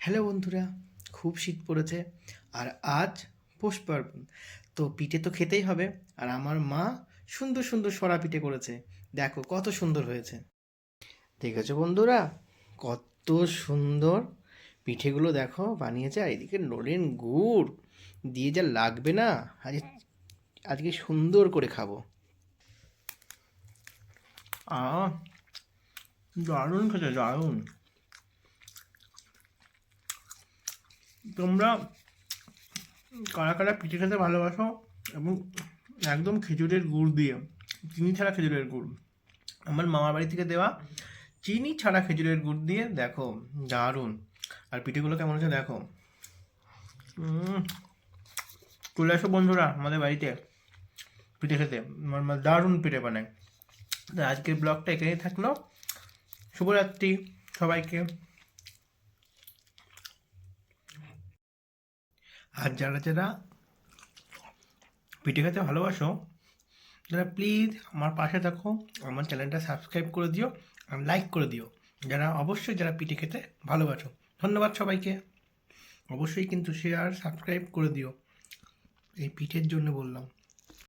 Hello বন্ধুরা, খুব শীত পড়েছে আর আজ পৌষ পার্বণ। তো পিঠে তো খেতেই হবে। আর আমার মা সুন্দর সুন্দর সরা পিঠে করেছে। দেখো কত সুন্দর হয়েছে। দেখেছো বন্ধুরা, কত সুন্দর পিঠেগুলো দেখো বানিয়েছে। আর এদিকে নলেন গুড় দিয়ে যা লাগবে না, আজ আজকে সুন্দর করে খাবো। দারুণ খেতে, দারুণ। তোমরা কারা কারা পিঠে খেতে ভালোবাসো এবং একদম খেজুরের গুড় দিয়ে, চিনি ছাড়া খেজুরের গুড়, আমার মামার বাড়ি থেকে দেওয়া চিনি ছাড়া খেজুরের গুড় দিয়ে দেখো, দারুণ। আর পিঠেগুলো কেমন হচ্ছে দেখো। চলে আসো বন্ধুরা আমাদের বাড়িতে পিঠে খেতে, আমার মা দারুণ পিঠে বানায়। তো আজকের ব্লগটা এখানেই থাকলো। শুভরাত্রি সবাইকে। আর যারা যারা পিঠে খেতে ভালোবাসো, যারা প্লিজ আমার পাশে থাকো, আমার চ্যানেলটা সাবস্ক্রাইব করে দিও আর লাইক করে দিও। অবশ্যই যারা পিঠে খেতে ভালোবাসো, ধন্যবাদ সবাইকে। অবশ্যই কিন্তু শেয়ার সাবস্ক্রাইব করে দিও, এই পিঠের জন্য বললাম।